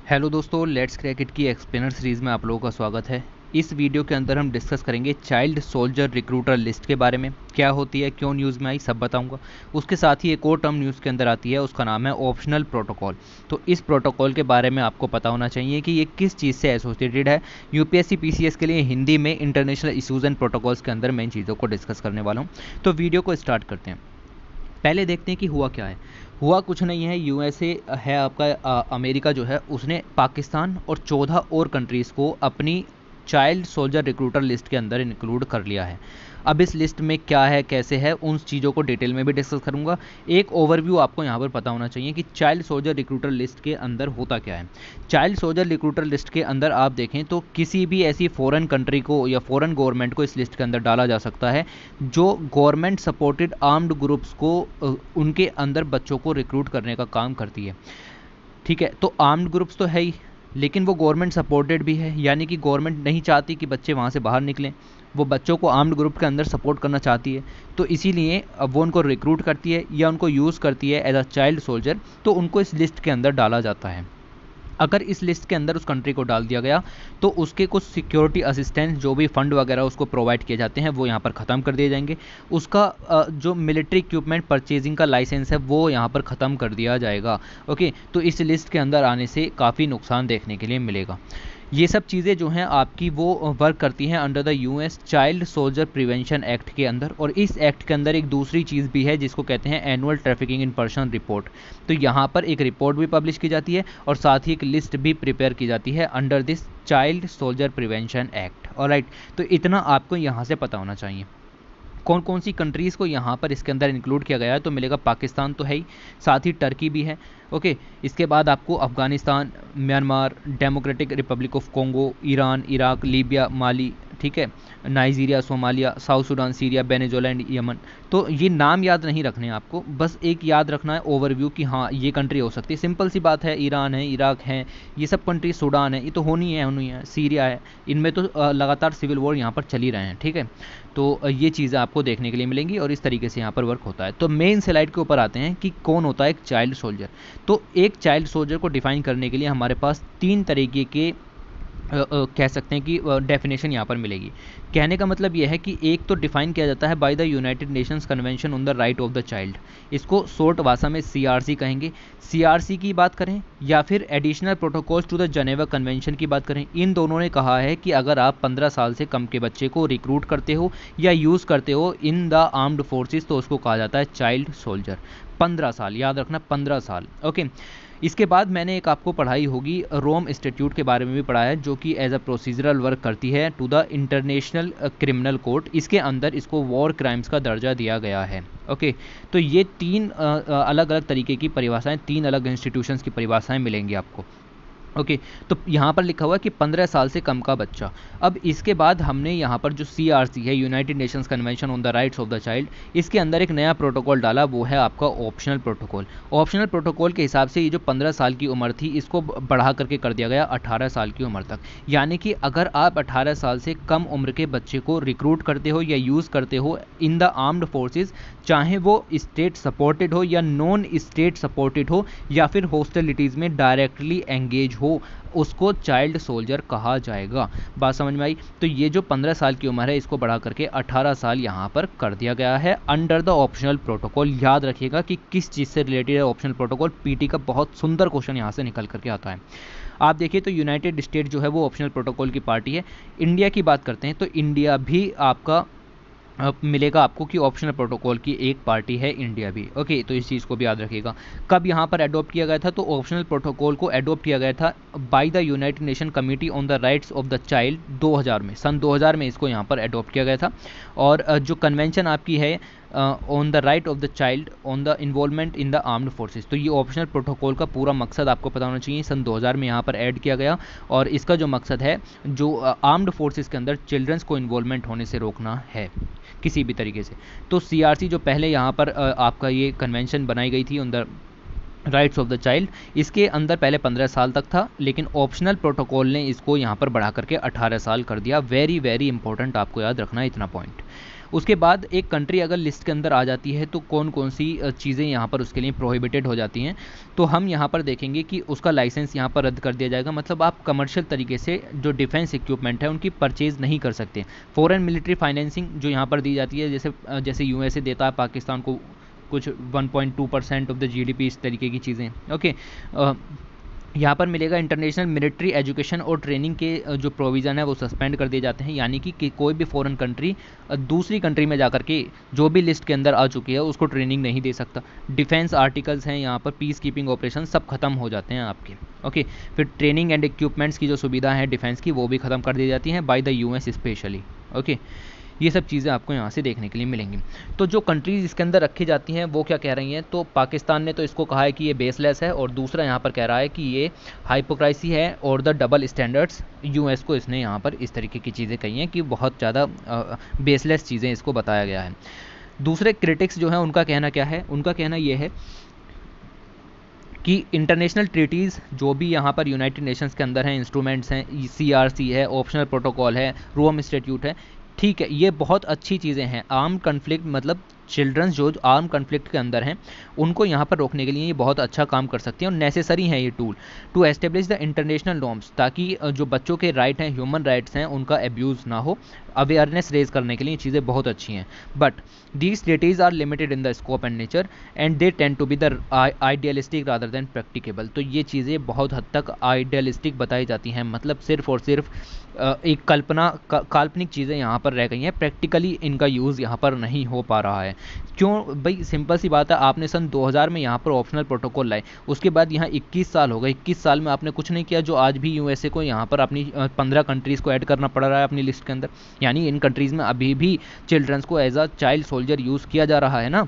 Hello दोस्तों, let's crack it की explainer series में आप लोगों का स्वागत है। इस वीडियो के अंदर हम डिस्कस करेंगे चाइल्ड सोल्जर रिक्रूटर लिस्ट के बारे में, क्या होती है, क्यों न्यूज़ में आई, सब बताऊंगा। उसके साथ ही एक और टर्म न्यूज़ के अंदर आती है, उसका नाम है ऑप्शनल प्रोटोकॉल। तो इस प्रोटोकॉल के बारे में आपको पता होना चाहिए कि ये किस चीज़ से एसोसिएटेड है। यूपीएससी पीसीएस के लिए हिंदी में इंटरनेशनल इशूज़ एंड प्रोटोकॉल्स के अंदर मैं इन चीज़ों को डिस्कस करने वाला हूँ। तो वीडियो को स्टार्ट करते हैं। पहले देखते हैं कि हुआ क्या है। हुआ कुछ नहीं है, यूएसए है आपका, अमेरिका जो है उसने पाकिस्तान और 14 और कंट्रीज़ को अपनी चाइल्ड सोल्जर रिक्रूटर लिस्ट के अंदर इंक्लूड कर लिया है। अब इस लिस्ट में क्या है, कैसे है, उन चीज़ों को डिटेल में भी डिस्कस करूंगा। एक ओवरव्यू आपको यहाँ पर पता होना चाहिए कि चाइल्ड सोल्जर रिक्रूटर लिस्ट के अंदर होता क्या है। चाइल्ड सोल्जर रिक्रूटर लिस्ट के अंदर आप देखें तो किसी भी ऐसी फॉरेन कंट्री को या फॉरेन गवर्नमेंट को इस लिस्ट के अंदर डाला जा सकता है जो गवर्नमेंट सपोर्टेड आर्म्ड ग्रुप्स को उनके अंदर बच्चों को रिक्रूट करने का काम करती है। ठीक है, तो आर्म्ड ग्रुप्स तो है ही, लेकिन वो गवर्नमेंट सपोर्टेड भी है, यानी कि गवर्नमेंट नहीं चाहती कि बच्चे वहाँ से बाहर निकलें, वो बच्चों को आर्म्ड ग्रुप के अंदर सपोर्ट करना चाहती है। तो इसीलिए अब वो उनको रिक्रूट करती है या उनको यूज़ करती है एज अ चाइल्ड सोल्जर, तो उनको इस लिस्ट के अंदर डाला जाता है। अगर इस लिस्ट के अंदर उस कंट्री को डाल दिया गया तो उसके कुछ सिक्योरिटी असिस्टेंस जो भी फंड वगैरह उसको प्रोवाइड किए जाते हैं वो यहाँ पर ख़त्म कर दिए जाएंगे। उसका जो मिलिट्री इक्विपमेंट परचेजिंग का लाइसेंस है वो यहाँ पर ख़त्म कर दिया जाएगा। ओके, तो इस लिस्ट के अंदर आने से काफ़ी नुकसान देखने के लिए मिलेगा। ये सब चीज़ें जो हैं आपकी वो वर्क करती हैं under the US child soldier prevention act के अंदर। और इस एक्ट के अंदर एक दूसरी चीज़ भी है जिसको कहते हैं annual trafficking in person report. तो यहाँ पर एक रिपोर्ट भी पब्लिश की जाती है और साथ ही एक लिस्ट भी प्रिपेयर की जाती है under this child soldier prevention act. Alright, तो इतना आपको यहाँ से पता होना चाहिए। कौन कौन सी कंट्रीज़ को यहाँ पर इसके अंदर इंक्लूड किया गया है, तो मिलेगा पाकिस्तान तो है ही, साथ ही टर्की भी है। ओके, इसके बाद आपको Afghanistan, Myanmar, Democratic Republic of Congo, Iran, Iraq, Libya, Mali, ठीक है, Nigeria, Somalia, South Sudan, Syria, Venezuela and Yemen. तो ये नाम याद नहीं रखने हैं आपको, बस एक याद रखना है ओवरव्यू कि हाँ ये कंट्री हो सकती है। सिंपल सी बात है, ईरान है, इराक है, ये सब कंट्री, सूडान है, ये तो होनी है, सीरिया है, इनमें तो लगातार सिविल वॉर यहाँ पर चल ही रहे हैं। ठीक है, तो ये चीज़ें आपको देखने के लिए मिलेंगी और इस तरीके से यहाँ पर वर्क होता है। तो मेन स्लाइड के ऊपर आते हैं कि कौन होता है एक चाइल्ड सोल्जर। तो एक चाइल्ड सोल्जर को डिफाइन करने के लिए हमारे पास 3 तरीके के कह सकते हैं कि डेफिनेशन यहाँ पर मिलेगी। कहने का मतलब यह है कि एक तो डिफाइन किया जाता है by the United Nations convention on the right of the child, इसको शॉर्ट भाषा में सीआरसी कहेंगे। सीआरसी की बात करें या फिर additional protocols to the Geneva convention की बात करें, इन दोनों ने कहा है कि अगर आप 15 साल से कम के बच्चे को रिक्रूट करते हो या यूज़ करते हो इन द आर्म्ड फोर्सेस तो उसको कहा जाता है चाइल्ड सोल्जर। 15 साल, याद रखना 15 साल। ओके, इसके बाद मैंने एक आपको पढ़ाई होगी रोम इंस्टीट्यूट के बारे में भी पढ़ा है, जो कि एज अ प्रोसीजरल वर्क करती है to the international criminal court. इसके अंदर इसको वॉर क्राइम्स का दर्जा दिया गया है। ओके, तो ये 3 अलग अलग तरीके की परिभाषाएं, 3 अलग इंस्टीट्यूशंस की परिभाषाएं मिलेंगी आपको। ओके, तो यहाँ पर लिखा हुआ है कि 15 साल से कम का बच्चा। अब इसके बाद हमने यहाँ पर जो सीआरसी है, United Nations convention on the rights of the child, इसके अंदर एक नया प्रोटोकॉल डाला, वो है आपका ऑप्शनल प्रोटोकॉल। ऑप्शनल प्रोटोकॉल के हिसाब से ये जो 15 साल की उम्र थी इसको बढ़ा करके कर दिया गया 18 साल की उम्र तक। यानी कि अगर आप 18 साल से कम उम्र के बच्चे को रिक्रूट करते हो या यूज़ करते हो इन द आर्म्ड फोर्सेज, चाहे वो स्टेट सपोर्टेड हो या नॉन स्टेट सपोर्टेड हो या फिर हॉस्टिलिटीज़ में डायरेक्टली एंगेज हो, उसको चाइल्ड सोल्जर कहा जाएगा। बात समझ में आई? तो ये जो 15 साल की उम्र है इसको बढ़ा करके 18 साल यहाँ पर कर दिया गया है अंडर द ऑप्शनल प्रोटोकॉल। याद रखिएगा कि किस चीज़ से रिलेटेड है ऑप्शनल प्रोटोकॉल, पीटी का बहुत सुंदर क्वेश्चन यहाँ से निकल करके आता है। आप देखिए तो यूनाइटेड स्टेट जो है वो ऑप्शनल प्रोटोकॉल की पार्टी है। इंडिया की बात करते हैं तो इंडिया भी आपका मिलेगा आपको कि ऑप्शनल प्रोटोकॉल की एक पार्टी है इंडिया भी। ओके, तो इस चीज़ को भी याद रखिएगा। कब यहाँ पर अडॉप्ट किया गया था, तो ऑप्शनल प्रोटोकॉल को अडॉप्ट किया गया था by the United nation committee on the rights of the child 2000 में, सन 2000 में इसको यहाँ पर अडॉप्ट किया गया था। और जो कन्वेंशन आपकी है on the right of the child on the involvement in the armed forces, तो ये ऑप्शनल प्रोटोकॉल का पूरा मकसद आपको पता होना चाहिए, सन 2000 में यहाँ पर ऐड किया गया। और इसका जो मकसद है, जो आर्म्ड फोर्सेज के अंदर चिल्ड्रंस को इन्वॉल्वमेंट होने से रोकना है किसी भी तरीके से। तो सीआरसी जो पहले यहाँ पर आपका ये कन्वेंशन बनाई गई थी on the rights of the child, इसके अंदर पहले 15 साल तक था, लेकिन ऑप्शनल प्रोटोकॉल ने इसको यहाँ पर बढ़ा करके 18 साल कर दिया। वेरी वेरी इंपॉर्टेंट, आपको याद रखना है इतना पॉइंट। उसके बाद एक कंट्री अगर लिस्ट के अंदर आ जाती है तो कौन कौन सी चीज़ें यहाँ पर उसके लिए प्रोहिबिटेड हो जाती हैं। तो हम यहाँ पर देखेंगे कि उसका लाइसेंस यहाँ पर रद्द कर दिया जाएगा, मतलब आप कमर्शियल तरीके से जो डिफेंस इक्विपमेंट है उनकी परचेज नहीं कर सकते। फॉरेन मिलिट्री फाइनेंसिंग जो यहाँ पर दी जाती है, जैसे यूएसए देता है पाकिस्तान को कुछ 1.2% ऑफ द जीडीपी, इस तरीके की चीज़ें। ओके, यहाँ पर मिलेगा। इंटरनेशनल मिलिट्री एजुकेशन और ट्रेनिंग के जो प्रोविज़न है वो सस्पेंड कर दिए जाते हैं, यानी कि कोई भी फॉरेन कंट्री दूसरी कंट्री में जाकर के जो भी लिस्ट के अंदर आ चुकी है उसको ट्रेनिंग नहीं दे सकता। डिफेंस आर्टिकल्स हैं यहाँ पर, पीस कीपिंग ऑपरेशन सब खत्म हो जाते हैं आपके। ओके, फिर ट्रेनिंग एंड इक्विपमेंट्स की जो सुविधा है डिफेंस की वो भी खत्म कर दी जाती हैं by the US specially. Okay, ये सब चीज़ें आपको यहाँ से देखने के लिए मिलेंगी। तो जो कंट्रीज़ इसके अंदर रखी जाती हैं वो क्या कह रही हैं, तो पाकिस्तान ने तो इसको कहा है कि ये बेसलेस है, और दूसरा यहाँ पर कह रहा है कि ये हाइपोक्रासी है और द डबल स्टैंडर्ड्स। यूएस को इसने यहाँ पर इस तरीके की चीज़ें कही हैं कि बहुत ज़्यादा बेसलेस चीज़ें इसको बताया गया है। दूसरे क्रिटिक्स जो हैं उनका कहना क्या है, उनका कहना ये है कि इंटरनेशनल ट्रीटीज़ जो भी यहाँ पर यूनाइटेड नेशंस के अंदर हैं, इंस्ट्रूमेंट्स हैं, CRC है, ऑप्शनल प्रोटोकॉल है, रोम इंस्टीट्यूट है, ठीक है, ये बहुत अच्छी चीज़ें हैं। आर्म कन्फ्लिक्ट मतलब चिल्ड्रंस जो आर्म कन्फ्लिक्ट के अंदर हैं उनको यहाँ पर रोकने के लिए ये बहुत अच्छा काम कर सकती हैं और नेसेसरी है ये tool to establish the international norms, ताकि जो बच्चों के राइट हैं, ह्यूमन राइट्स हैं, उनका एब्यूज़ ना हो। अवेयरनेस रेज करने के लिए चीज़ें बहुत अच्छी हैं, but these treaties are limited in the scope and nature and they tend to be the idealistic rather than practicable. तो ये चीज़ें बहुत हद तक आइडियलिस्टिक बताई जाती हैं, मतलब सिर्फ और सिर्फ एक काल्पनिक चीज़ें यहाँ पर रह गई हैं, प्रैक्टिकली इनका यूज़ यहाँ पर नहीं हो पा रहा है। क्यों भाई, सिंपल सी बात है, आपने सन 2000 में यहाँ पर ऑप्शनल प्रोटोकॉल लाए, उसके बाद यहाँ 21 साल हो गए, 21 साल में आपने कुछ नहीं किया, जो आज भी यूएसए को यहाँ पर अपनी 15 कंट्रीज़ को ऐड करना पड़ रहा है अपनी लिस्ट के अंदर। यानी इन कंट्रीज़ में अभी भी चिल्ड्रंस को as a child soldier use किया जा रहा है ना।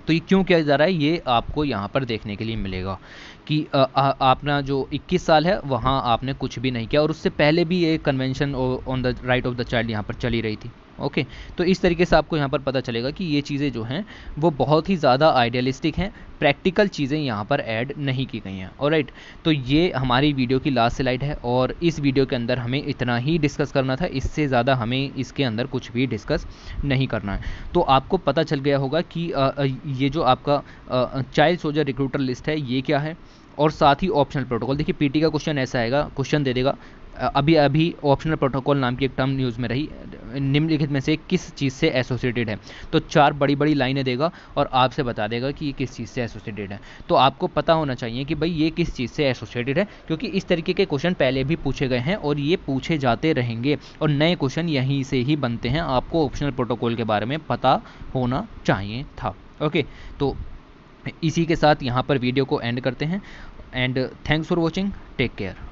तो ये क्यों किया जा रहा है ये आपको यहाँ पर देखने के लिए मिलेगा कि आपना जो 21 साल है वहाँ आपने कुछ भी नहीं किया, और उससे पहले भी ये convention on the right of the child यहाँ पर चली रही थी। ओके, तो इस तरीके से आपको यहाँ पर पता चलेगा कि ये चीज़ें जो हैं वो बहुत ही ज़्यादा आइडियलिस्टिक हैं, प्रैक्टिकल चीज़ें यहाँ पर ऐड नहीं की गई हैं। ऑलराइट, तो ये हमारी वीडियो की लास्ट स्लाइड है, और इस वीडियो के अंदर हमें इतना ही डिस्कस करना था, इससे ज़्यादा हमें इसके अंदर कुछ भी डिस्कस नहीं करना है। तो आपको पता चल गया होगा कि ये जो आपका चाइल्ड सोल्जर रिक्रूटर लिस्ट है ये क्या है, और साथ ही ऑप्शनल प्रोटोकॉल। देखिए पीटी का क्वेश्चन ऐसा आएगा, क्वेश्चन दे देगा अभी ऑप्शनल प्रोटोकॉल नाम की एक टर्म न्यूज़ में रही, निम्नलिखित में से किस चीज़ से एसोसिएटेड है। तो 4 बड़ी बड़ी लाइनें देगा और आपसे बता देगा कि ये किस चीज़ से एसोसिएटेड है। तो आपको पता होना चाहिए कि भाई ये किस चीज़ से एसोसिएटेड है, क्योंकि इस तरीके के क्वेश्चन पहले भी पूछे गए हैं और ये पूछे जाते रहेंगे, और नए क्वेश्चन यहीं से ही बनते हैं। आपको ऑप्शनल प्रोटोकॉल के बारे में पता होना चाहिए था। ओके, तो इसी के साथ यहाँ पर वीडियो को एंड करते हैं, and thanks for watching, take care.